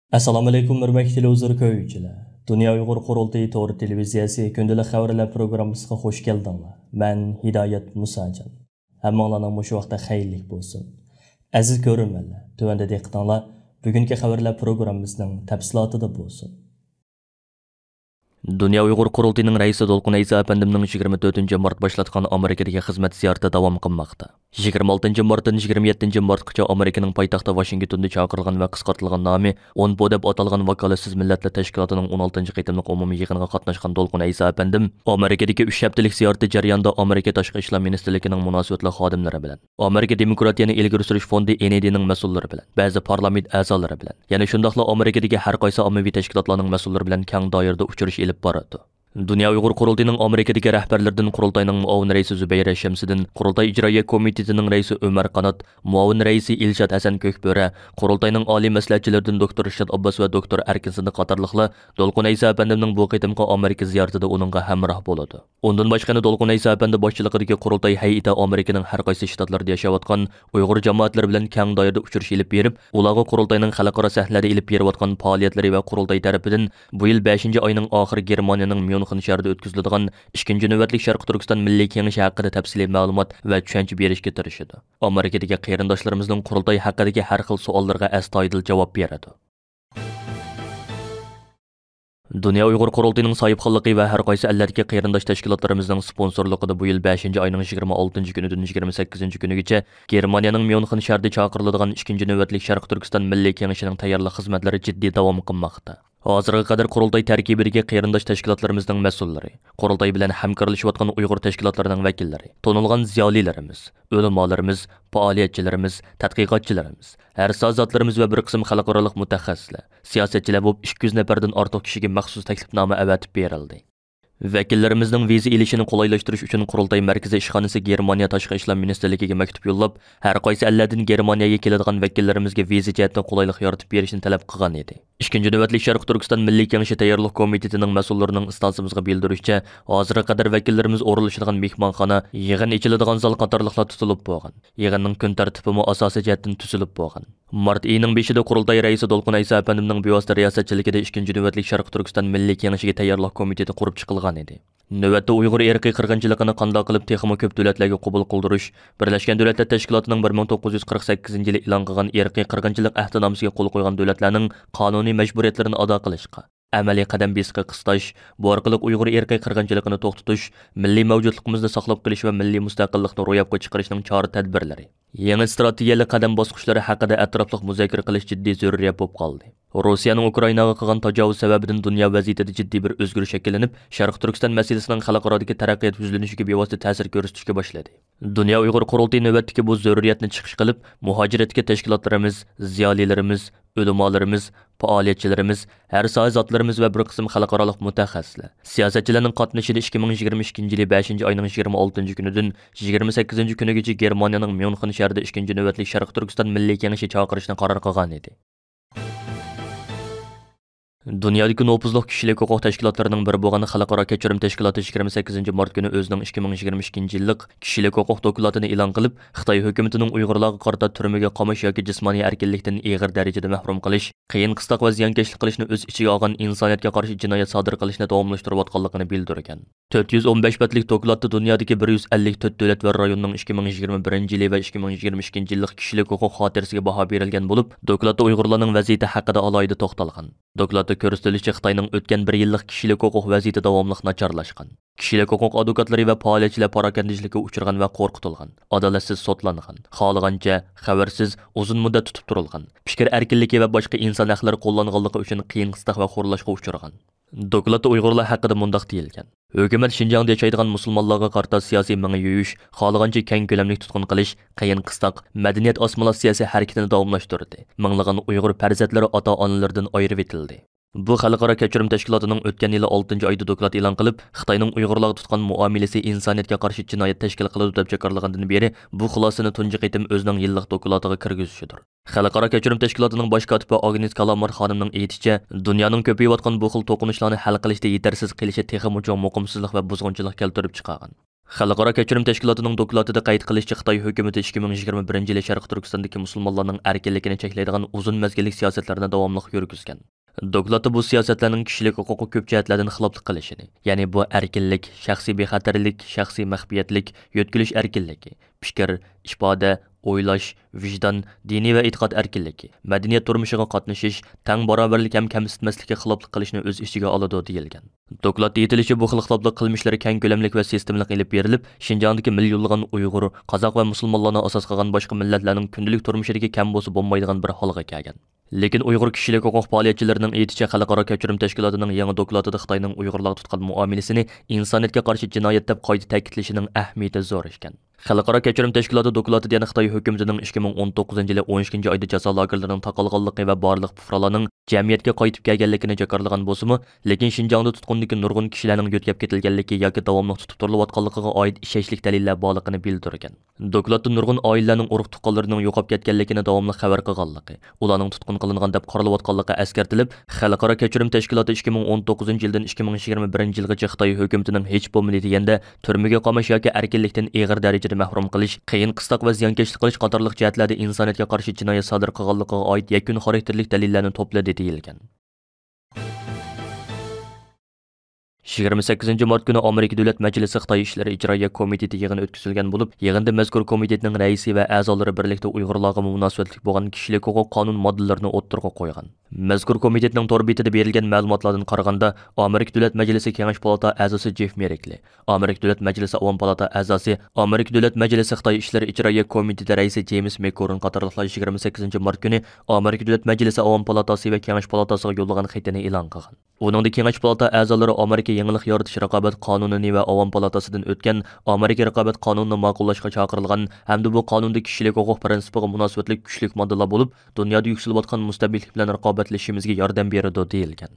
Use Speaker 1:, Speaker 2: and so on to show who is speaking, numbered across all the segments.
Speaker 1: Assalomu alaykum hurmatli televizor ko'ruvchilar. Dunyo Uyg'ur qurultayi to'g'ri televiziyasi kundalik xabarlar programmasiga xush keldinglar. Men Hidoyat Musajon. Hammanglarning mush vaqtda xayrlik bo'lsin. Aziz ko'ruvchilar, tuvanda diqqatinglar bugungi xabarlar programmasining tafsilotida bo'lsin. Dünya Uyghur Qurultayının raisi Dolqun Aysa Efendimning 24 mart başlatgan Amerikadagi xizmat ziyarati davom qilmoqda. 26 martdan 27 martgacha Amerikaning poytaxti Washingtonda chaqirilgan va qisqartirilgan nomi 10 po deb atalgan vakolatsiz millatlar tashkilotining 16 qitimliq umumiy yig'iniga qatnashgan Dolqun Aysa Efendim Amerikadagi 3 haftalik ziyarati jarayonida Amerika Tashqi ishlar ministrligining munosabatli xodimlari bilan, Amerika Demokratiyani ilgari surish fondi NEDning mas'ullari bilan, ba'zi parlament a'zolari bilan, yana shundaqla Amerikadagi har qaysi ommaviy tashkilotlarning mas'ullari bilan keng doirada uchrashish ilib boradi. Dünya Uyghur Qurultayının Amerikadagi rahbarlardan Qurultayning muavin raisi Zubayra Shamsiddin, Qurultay ijroiya komitetining raisi Umar Qanat, muavin raisi Ilshad Hasan Ko'kböre, Qurultayning oliy maslahatchilaridan doktor Rishad Abbas va doktor Arkinson qatorliqlar Dolqun Aysa Efendimning bu qitimqi Amerika ziyoratida uningga hamroh bo'ladi. Undan boshqa Dolqun Aysa Efendi boshchiligidagi Qurultay hay'ati Amerikaning har qaysi shtatlarida yashayotgan Uyg'ur jamoatlari bilan keng doirada uchrashish ilib berib, ularga Qurultayning xalqaro sahnada ilib berayotgan faoliyatlari va Qurultay tarafidan bu yil 5-oyning oxiri Germaniyaning Myunxen shahrida o'tkaziladigan 2-chi navbatlik Sharq Turkiston milliy kengashi haqida tafsiliy ma'lumot va tushuncha berishga tirishadi. Amerikadagi qarindoshlarimizning Qurultay haqidagi har xil savollarga astoydil javob beradi. Dünya Uyghur Qurultayının sahibxonligi va har qaysi ellardagi qarindosh tashkilotlarimizning sponsorligida bu yil 5-oyning 26-kunidan 28-kunigacha Germaniyaning Myunxen shahrida chaqiriladigan 2-chi navbatlik Sharq Turkiston milliy kengashining tayyorlik xizmatlari jiddiy davom qilmoqda. Hozirga qadar Qurultay tarkibidagi qarindosh tashkilotlarimizning mas'ullari, Qurultay bilan hamkorlashayotgan Uyg'ur tashkilotlarining vakillari, tonilgan ziyolilarimiz, ulamolarimiz, faoliyatchilarimiz, tadqiqotchilarimiz, arsozotlarimiz va bir qism xalqaro mutaxassislar, siyosatchilar bo'lib 200 nafardan ortiq kishiga maxsus taklifnoma avatib berildi. Vakillarimizning viza ilishini qulaylashtirish uchun Qurultay markaziy ishxonasi Germaniya tashqi ishlar ministrligiga maktub yo'llab, har qaysi ellardan Germaniyaga keladigan vakillarimizga viza jihatdan qulaylik yaratib berishni talab qilgan edi. 2-chi navbatlik Sharq Turkiston milliy kengashi tayyorlik komitetining mas'ullarining istansimizga bildirishicha, hozirga qadar vakillarimiz o'rinlashadigan mehmonxona, yig'in ichiladigan zal qatorliqlar tutilib bo'lgan. Yig'inning kun tartibi asosiy jihatdan tuzilib bo'lgan. Mart oyining 5-ida Qurultay raisi Dolqun Aysa Efendimning bevosita riyosatchiligida 2-chi navbatlik Sharq Turkiston milliy kengashiga tayyorlik komiteti qurib chiqilgan edi. Navbatda Uyg'ur irqiy qirg'inchiligini qanday qilib texmo ko'p davlatlarga qabul qildirish, Birlashgan Davlatlar Tashkilotining 1948-yili e'lon qilgan irqiy qirg'inchilik ahdnomasiga qo'l qo'ygan davlatlarning qonuniy majburiyatlarini ado qilishga, amaliy qadam besiqqa qistash, bu orqali Uyg'ur irqiy qirg'inchiligini to'xtatish, milliy mavjudligimizni saqlab qolish va milliy mustaqillikni ro'yobga chiqarishning chora-tadbirlari, yangi strategiyalik qadam bosqichlari haqida atrofli muzokara qilish jiddiy zaruriyat bo'lib qoldi. Rossiyaning Ukrainaga qilgan tajovuz sababidan dunyo vaziyatida jiddiy bir o'zgarish shakllanib, Sharq Turkiston masalasining xalqarodagi taraqqiyot yuzlanishiga bevosita ta'sir ko'rsatishga boshladi. Dunyo Uyg'ur Qurultayi navbatdagi bu zaruriyatni chiqish qilib, muhojiratga tashkilotlarimiz, ziyolilarimiz, ulamolarimiz, faoliyatchilarimiz, har soha zotlarimiz va bir qism xalqaro mutaxassislar, siyosatchilarning qatnashida 2022-yili 5-oyning 26-kunidan 28-kunigacha Germaniyaning Myunxen shahrida 2-chi navbatlik Sharq Turkiston milliy kengashi chaqirishni qaror qilgan edi. Dunyodagi nopuzluq kishilik huquq tashkilotlarining biri bo'lgan Xalqaro kechirim tashkiloti 28 mart kuni o'zining 2022-yillik kishilik huquq dokumentini e'lon qilib, Xitoy hukumatining Uyg'urlarga qarata turmaga qamash yoki jismoniy erkinlikdan og'ir darajada mahrum qilish, qiyin qistoq va ziyonkashlik qilishni o'z ichiga olgan insoniyatga qarshi jinoyat sodir qilishni davomlashtirayotganligini bildirgan. 415 betlik dokumentda dunyodagi 154 davlat va rayonning 2021-yili va 2022-yillik kishilik huquq xotirasiga baho berilgan bo'lib, dokumentda Uyg'urlarning vaziyati haqida alohida to'xtalgan. Dokumentda ko'rsatilishicha Xitoyning o'tgan 1 yillik kishilik huquq vaziyati davomli nacharlashgan. Kishilik huquq advokatlari va faoliyatchilar parokandichilikka uchragan va qo'rqitilgan, adolatsiz sotlangan, xohlagancha, xabarsiz, uzun muddat tutib turilgan, fikr erkinligi va boshqa inson haqlari qo'llanganligi uchun qiyin qistoq va xo'rlashga uchragan. Dokumentda Uyg'urlar haqida mundaq deyilgan. Hukumat Xinjiangda yashaydigan musulmonlarga qarata siyosiy mingi yo'yish, xohlagancha keng ko'lamli tutqun qilish, qiyin qistoq, madaniyat osmolatsiyasi harakatini davomlashtirdi. Minglagan Uyg'ur farzandlari ota-onalaridan ayirib etildi. Bu xalqaro kechirim tashkilotining o'tgan yili 6-oyda dokument e'lon qilib, Xitoyning Uyg'urlarga tutgan muomalasi insoniyatga qarshi jinoyat tashkil qiladi deb jakarlagandan beri bu xulosani tunji qitim o'zining yillik dokumentiga kirgizishidir. Xalqaro kechirim tashkilotining bosh kotibi Agnes Kalamar xonimning aytishicha, dunyoning ko'payayotgan bu xil to'qinishlarni hal qilishda yetarsiz qilishi texnik muqimsizlik va buzg'unchilik keltirib chiqargan. Xalqaro kechirim tashkilotining dokladida qayd qilishicha, Xitoy hukumati 2021 yili Sharq Turkistondagi musulmonlarning erkinligini cheklaydigan uzun mezgillik siyosatlarni davomli yurgizgan. Dokladda bu siyosatlarning kishilik huquqi ko'p jihatlardan xiloflik qilishini, ya'ni bu erkinlik, shaxsiy bexatarlik, shaxsiy maxfiyatlik, yo'tkilish erkinligi, fikr, ifoda, o'ylash, vijdon, diniy va e'tiqod erkinligi, madaniyat turmushiga qatnashish, tang barobarlik ham kamsitmaslikka xiloflik qilishni o'z ichiga oladi deyilgan. Dokladda aytilishicha, bu xil xiloflik qilmishlari keng ko'lamlik va sistemlik ilib berilib, Şinjandagi millionlagan Uyg'ur, qozoq va musulmonlarni asos qilgan boshqa millatlarning kundalik turmushidagi kam bo'lsa bo'lmaydigan bir holga kelgan. Lekin Uyg'ur kishilik huquq faoliyatchilarining aytishicha, Xalqaro kechirim tashkilotining yangi dokladida Xitoyning Uyg'urlarga tutgan muomalasini insoniyatga qarshi jinoyat deb qayta ta'kidlashining ahamiyati zo'r ekan. Xalqaro kechirim tashkiloti dokladida yana Xitoy hukumatining 2019 yili 12 oyda jazo lagerlarining taqalganligi va barliq fuqarolarning jamiyatga qaytib kelganligini jakarlagan bo'lsa-mu, lekin Şinjangda tutqundagi nurg'un kishilarning yo'tkab ketilganligi yoki davomli tutib turilayotganligiga oid ishonchli dalillar borligini bildirgan. Dokladda nurg'un oilalarning urug' tuqqanlarining yo'qolib ketganligini davomli xabar qilganligi, ularning tutqun qilingan deb qaralayotganligi eskartilib, Xalqaro kechirim tashkiloti 2019 yildan 2021 yilgacha Xitoy hukumatining hech bo'lmadi deganda turmaga qamash yoki erkinlikdan og'ir darajada mahrum qilish, qiyin qistoq va ziyonkashlik qilish qatorliq jihatlarda insoniyatga qarshi jinoyat sodir qilganligiga oid yakun xarakterlik dalillarni to'pladi deyilgan. 28 mart kuni Amerika Davlat Majlisi Xitoy ishlari ijroiya komiteti yig'ini o'tkazilgan bo'lib, yig'inda mazkur komitetning raisi va a'zolari birlikda Uyg'urlarga munosabatli bo'lgan kishilik huquq qonun modellarini o'ttirg'a qo'ygan. Mazkur komitetning tor betida berilgan ma'lumotlardan qaraganda, Amerika Davlat Majlisi Kengash palata a'zosi Jeff Merkli, Amerika Davlat Majlisi Avom palata a'zosi, Amerika Davlat Majlisi Xitoy ishlari ijroiya komiteti raisi James McCorn qatorliqlar 28 mart kuni Amerika Davlat Majlisi Avom palatasi va Kengash palatasiga yo'llagan xatini e'lon qilgan. Uningda Kengash palata a'zolari Amerika yangilik yoritish raqobat qonunini va Avom palatasidan o'tgan Amerika raqobat qonunini ma'qullashga chaqirilgan hamda bu qonunda kishilik huquq prinsipiga munosabatli kuchli moddalar bo'lib, dunyoda yuksalayotgan mustabidlik bilan raqobatlashishimizga yordam beradi deyilgan.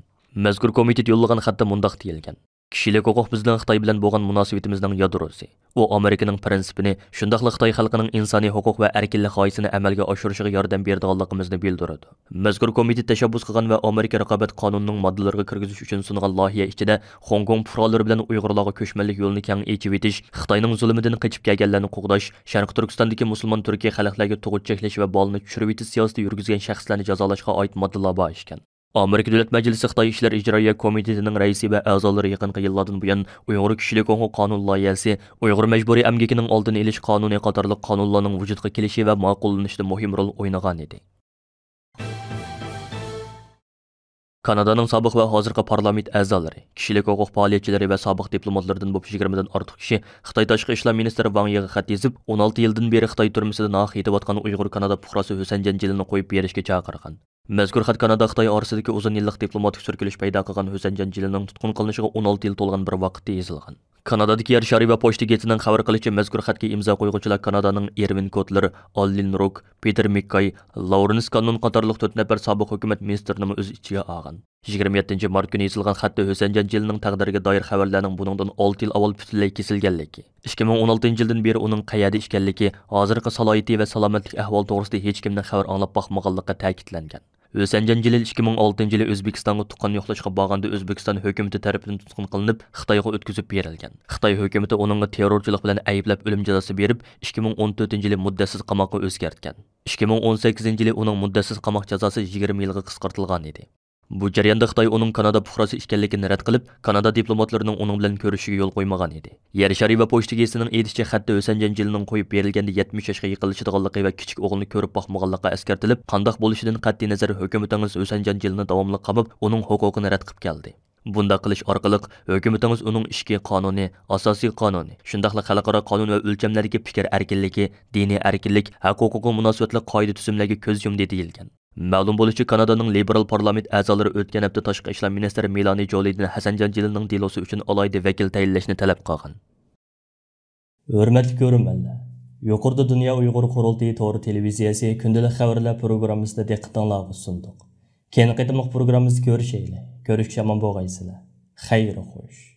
Speaker 1: Mazkur komitet yo'llagan xatda mundaq deyilgan: kishilik huquq bizning Xitoy bilan bo'lgan munosabatimizning yadrosi. U Amerikaning prinsipini, shundaqla Xitoy xalqining insoniy huquq va erkinlik g'oyasini amalga oshirishiga yordam beradiganligimizni bildiradi. Mazkur komitet tashabbus qilgan va Amerika raqobat qonunining moddalariga kirgizish uchun sungan loyiha ichida Hong Kong fuqarolari bilan Uyg'urlarga ko'chmanlik yo'lini keng ochib etish, Xitoyning zulmidan qochib kelganlarni qo'g'dash, Sharq Turkistondagi musulmon Turkiya xalqlariga tug'ut cheklash va bolni tushirib etish siyosati yurgizgan shaxslarni jazolashga oid moddalar bor ekan. Amerika Davlat Majlisi Xitoy ishlar ijroiya komitetining raisi va a'zolari yaqinqi yillardan buyon Uyg'ur kishilik huquq qonun loyihasi, Uyg'ur majburiy amgakining oldini olish qonuni qatorliq qonunlarning vujudga kelishi va ma'qullanishida muhim rol o'ynagan edi. Kanadaning sobiq va hozirgi parlament a'zolari, kishilik huquq faoliyatchilari va sobiq diplomatlardan bo'lib 20 dan ortiq kishi Xitoy tashqi ishlar ministri Wang Yiga xat yozib, 16 yildan beri Xitoy turmusida naq yetayotgan Uyg'ur Kanada fuqarosi Husan Janjilni qo'yib berishga chaqirgan. Mazkur xat Kanada Xitoy orasidagi uzun yillik diplomatik surkilish paydo qilgan Husan Janjilning tutqun qilinishiga 16 yil to'lgan bir vaqtda yozilgan. Kanadadagi Yer shari va pochta getining xabar qilishicha, mazkur xatga imzo qo'yuvchilar Kanadaning Erwin Kotler, Olin Rock, Peter Mikkay, Lawrence Cannon qatorliq 4 nafar sobiq hukumat ministrini o'z ichiga olgan. 27 mart kuni yozilgan xatda Husan Janjilning taqdiriga doir xabarlarning buningdan 6 yil avval butunlay kesilganligi, 2016 yildan beri uning qayerda ishganligi, hozirgi salohiyati va salomatlik ahvoli to'g'risida hech kimning xabar anglab boqmaganligi ta'kidlangan. Husan Janjil 2006 yili O'zbekistonga tuqqan yo'qlashga borganda O'zbekiston hukumatı tarafidan tutqun qilinib, Xitoyga o'tkazib berilgan. Xitoy hukumatı uningga terrorchilik bilan ayblab o'lim jazosi berib, 2014 yili muddatsiz qamoqqa o'zgartgan. 2018 yili uning muddatsiz qamoq jazosi 20 yilga qisqartirilgan edi. Bu jarayonda Xitoy uning Kanada fuqarosi ekanligini rad qilib, Kanada diplomatlarining uning bilan ko'rishiga yo'l qo'ymagan edi. Yer shari va pochta gesining aytishicha, xatda Husan Janjilning qo'yib berilganda 70 yoshga yiqilishdiganligi va kichik o'g'lini ko'rib boqmaganligi eskartilib, qandoq bo'lishidan qat'iy nazar hukumatingiz Husan Janjilni davomli qamab, uning huquqini rad qilib keldi. Bunda qilish orqali hukumatingiz uning ishki qonuni, asosiy qonuni, shundaqla xalqaro qonun va o'lchamlardagi fikr erkinligi, diniy erkinlik, huquqiga munosabatli qoida tuzumlarga ko'z yumdi deyilgan. Ma'lum bo'lishicha, Kanadaning liberal parlament a'zolari o'tgan hafta tashqi ishlar ministri Melanie Jolydan Husan Janjilning delosi uchun alohida vakil tayinlashni talab qilgan.
Speaker 2: Hurmatli ko'ruvchilar, yuqorida Dunyo Uyg'ur qurultiyi to'g'ri televiziyasi kundalik xabarlar programmasida diqqatingizga sundiq. Keyin qitimliq programmamizni ko'rishaylik. Ko'rishga omon bo'lgaysizlar. Xayr xo'sh.